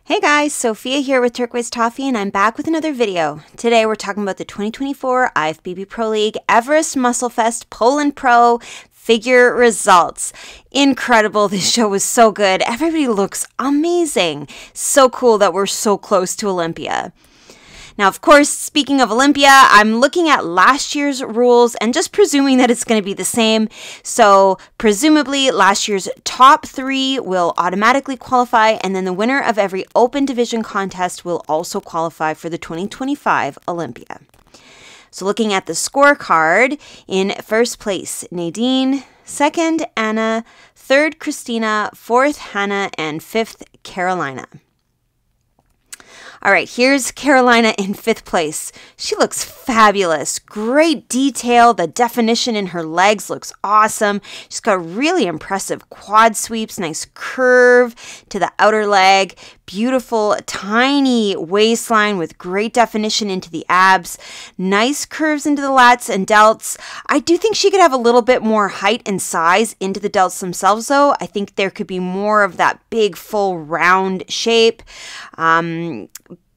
Hey guys, Sophia here with Turquoise Toffee, and I'm back with another video. Today we're talking about the 2024 IFBB Pro League Everest Muscle Fest Poland Pro figure results. Incredible. This show was so good. Everybody looks amazing. So cool that we're so close to Olympia. Now, of course, speaking of Olympia, I'm looking at last year's rules and just presuming that it's going to be the same. So presumably last year's top 3 will automatically qualify, and then the winner of every open division contest will also qualify for the 2025 Olympia. So looking at the scorecard, in first place, Nadine, second, Anna, third, Christina, fourth, Hannah, and fifth, Carolina. All right, here's Carolina in 5th place. She looks fabulous. Great detail. The definition in her legs looks awesome. She's got really impressive quad sweeps, nice curve to the outer leg, beautiful tiny waistline with great definition into the abs, nice curves into the lats and delts. I do think she could have a little bit more height and size into the delts themselves, though. I think there could be more of that big, full, round shape.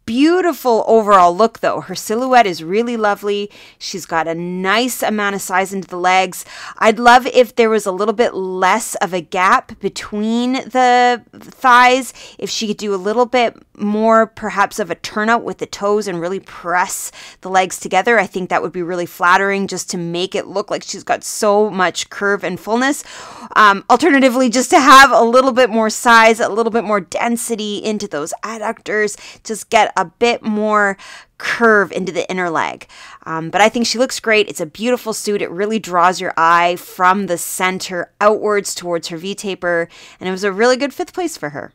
Beautiful overall look, though. Her silhouette is really lovely. She's got a nice amount of size into the legs. I'd love if there was a little bit less of a gap between the thighs. If she could do a little bit more, perhaps, of a turnout with the toes and really press the legs together. I think that would be really flattering, just to make it look like she's got so much curve and fullness. Alternatively, just to have a little bit more size, a little bit more density into those adductors, just get a bit more curve into the inner leg. But I think she looks great. It's a beautiful suit. It really draws your eye from the center outwards towards her V-taper, and it was a really good 5th place for her.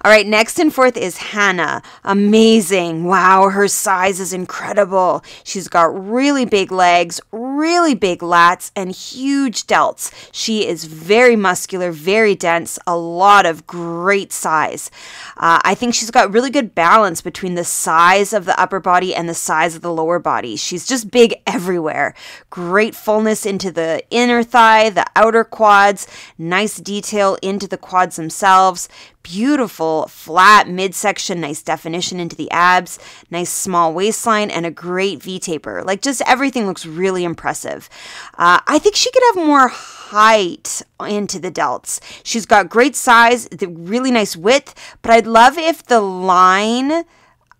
All right, next in 4th is Hannah. Amazing. Wow, her size is incredible. She's got really big legs, really big lats, and huge delts. She is very muscular, very dense, a lot of great size. I think she's got really good balance between the size of the upper body and the size of the lower body. She's just big everywhere. Great fullness into the inner thigh, the outer quads, nice detail into the quads themselves. Beautiful flat midsection, nice definition into the abs, nice small waistline, and a great V-taper. Like, just everything looks really impressive. I think she could have more height into the delts. She's got great size, really nice width, but I'd love if the line,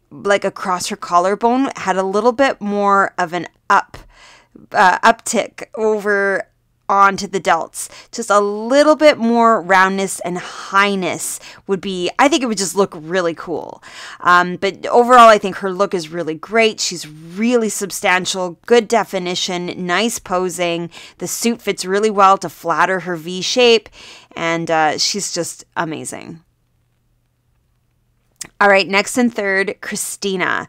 like across her collarbone, had a little bit more of an uptick over onto the delts. Just a little bit more roundness and highness would be, I think it would just look really cool. But overall, I think her look is really great. She's really substantial, good definition, nice posing. The suit fits really well to flatter her V shape, and she's just amazing. All right, next in 3rd, Christina.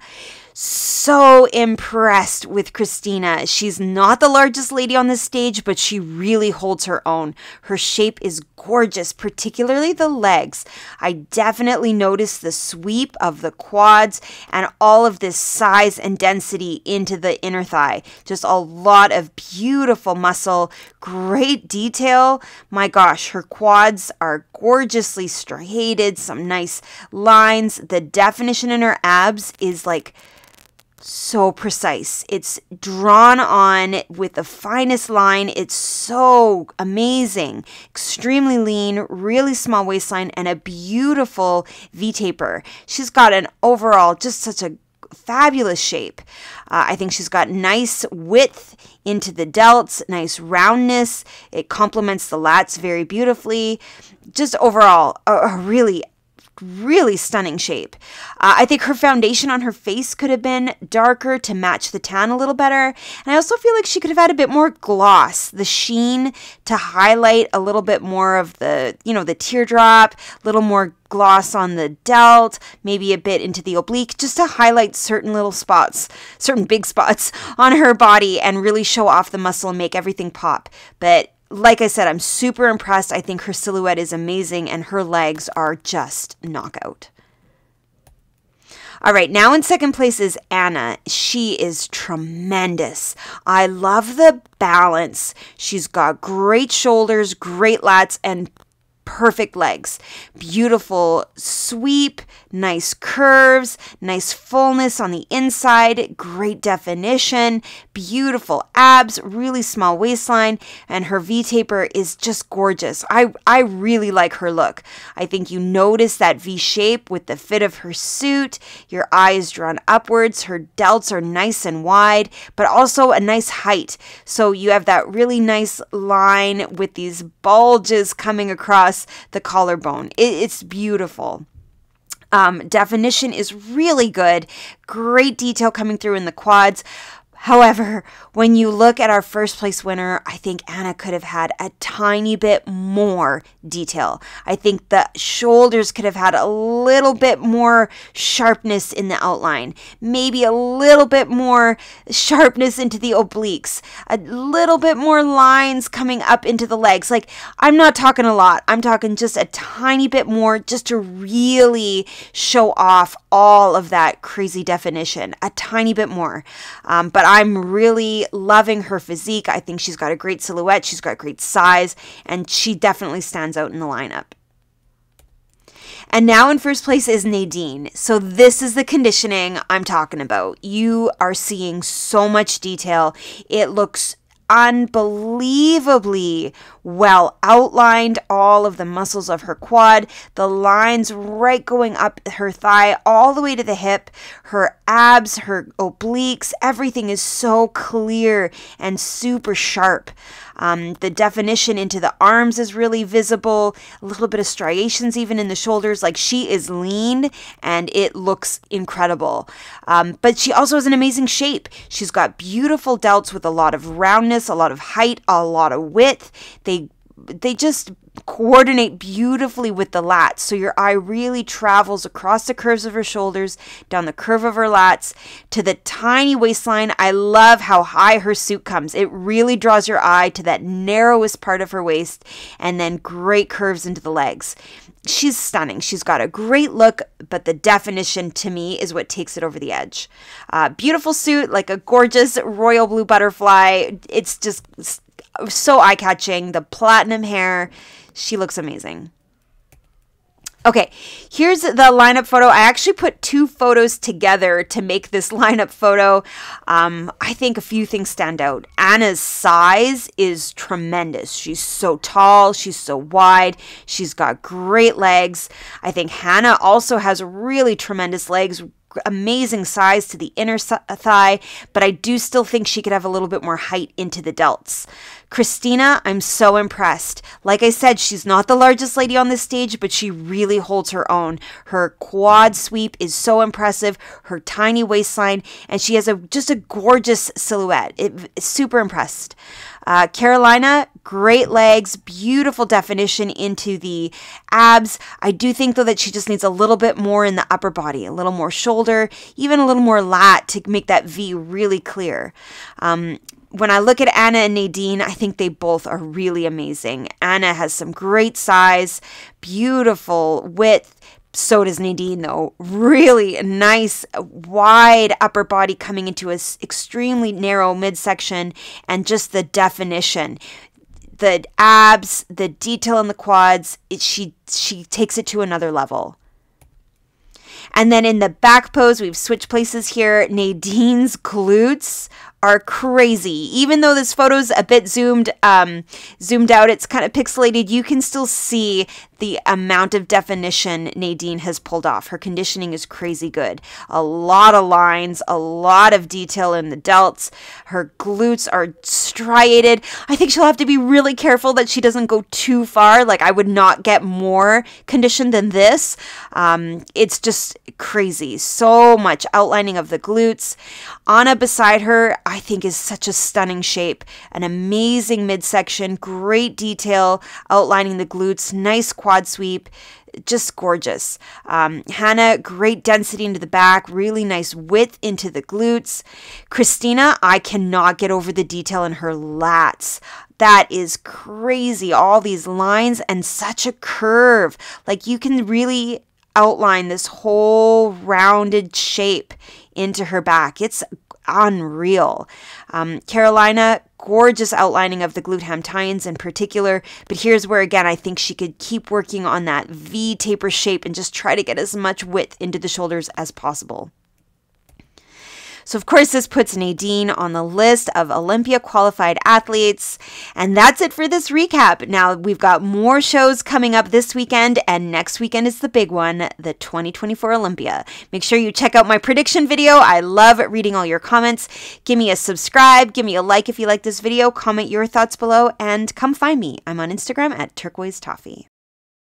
So impressed with Christina. She's not the largest lady on this stage, but she really holds her own. Her shape is gorgeous, particularly the legs. I definitely noticed the sweep of the quads and all of this size and density into the inner thigh. Just a lot of beautiful muscle, great detail. My gosh, her quads are gorgeously striated, some nice lines. The definition in her abs is like so precise. It's drawn on with the finest line. It's so amazing. Extremely lean, really small waistline, and a beautiful V-taper. She's got an overall just such a fabulous shape. I think she's got nice width into the delts, nice roundness. It complements the lats very beautifully. Just overall, a really stunning shape. I think her foundation on her face could have been darker to match the tan a little better. And I also feel like she could have had a bit more gloss, the sheen, to highlight a little bit more of the, the teardrop, a little more gloss on the delt, maybe a bit into the oblique, just to highlight certain little spots, certain big spots on her body and really show off the muscle and make everything pop. But like I said, I'm super impressed. I think her silhouette is amazing and her legs are just knockout. All right, now in 2nd place is Anna. She is tremendous. I love the balance. She's got great shoulders, great lats, and perfect legs. Beautiful sweep, nice curves, nice fullness on the inside, great definition, beautiful abs, really small waistline, and her V-taper is just gorgeous. I really like her look. I think you notice that V shape with the fit of her suit. Your eye is drawn upwards. Her delts are nice and wide, but also a nice height. So you have that really nice line with these bulges coming across the collarbone. It's beautiful. Definition is really good. Great detail coming through in the quads. However, when you look at our first place winner, I think Anna could have had a tiny bit more detail. I think the shoulders could have had a little bit more sharpness in the outline, maybe a little bit more sharpness into the obliques, a little bit more lines coming up into the legs. Like, I'm not talking a lot. I'm talking just a tiny bit more just to really show off all of that crazy definition, a tiny bit more. But I'm really loving her physique. I think she's got a great silhouette. She's got great size, and she definitely stands out in the lineup. And now in first place is Nadine. So this is the conditioning I'm talking about. You are seeing so much detail. It looks unbelievably well outlined, all of the muscles of her quad, the lines right going up her thigh all the way to the hip, her abs, her obliques, everything is so clear and super sharp. The definition into the arms is really visible, a little bit of striations even in the shoulders. Like, she is lean and it looks incredible. But she also has an amazing shape. She's got beautiful delts with a lot of roundness, a lot of height, a lot of width. They just coordinate beautifully with the lats. So your eye really travels across the curves of her shoulders, down the curve of her lats, to the tiny waistline. I love how high her suit comes. It really draws your eye to that narrowest part of her waist, and then great curves into the legs. She's stunning. She's got a great look, but the definition to me is what takes it over the edge. Beautiful suit, like a gorgeous royal blue butterfly. It's just so eye-catching. The platinum hair. She looks amazing. Okay, here's the lineup photo. I actually put two photos together to make this lineup photo. I think a few things stand out. Anna's size is tremendous. She's so tall. She's so wide. She's got great legs. I think Hannah also has really tremendous legs, amazing size to the inner thigh, but I do still think she could have a little bit more height into the delts. Christina, I'm so impressed. Like I said, she's not the largest lady on this stage, but she really holds her own. Her quad sweep is so impressive, her tiny waistline, and she has just a gorgeous silhouette. Super impressed. Carolina, great legs, beautiful definition into the abs. I do think, though, that she just needs a little bit more in the upper body, a little more shoulder, even a little more lat to make that V really clear. When I look at Anna and Nadine, I think they both are really amazing. Anna has some great size, beautiful width. So does Nadine, though. Really nice, wide upper body coming into an extremely narrow midsection, and just the definition. The abs, the detail in the quads, she takes it to another level. And then in the back pose, we've switched places here. Nadine's glutes are crazy. Even though this photo's a bit zoomed out, it's kind of pixelated, you can still see the amount of definition Nadine has pulled off. Her conditioning is crazy good. A lot of lines, a lot of detail in the delts. Her glutes are striated. I think she'll have to be really careful that she doesn't go too far. Like, I would not get more conditioned than this. It's just crazy. So much outlining of the glutes. Anna beside her, I think, is such a stunning shape. An amazing midsection, great detail outlining the glutes, nice quad sweep, just gorgeous. Hannah, great density into the back, really nice width into the glutes. Christina, I cannot get over the detail in her lats. That is crazy. All these lines and such a curve. Like, you can really outline this whole rounded shape into her back. It's unreal. Carolina, gorgeous outlining of the glute ham tie-ins in particular, but here's where again I think she could keep working on that V taper shape and just try to get as much width into the shoulders as possible. So of course this puts Nadine on the list of Olympia qualified athletes. And that's it for this recap. Now we've got more shows coming up this weekend, and next weekend is the big one, the 2024 Olympia. Make sure you check out my prediction video. I love reading all your comments. Give me a subscribe, give me a like if you like this video, comment your thoughts below, and come find me. I'm on Instagram at Turquoise Toffee.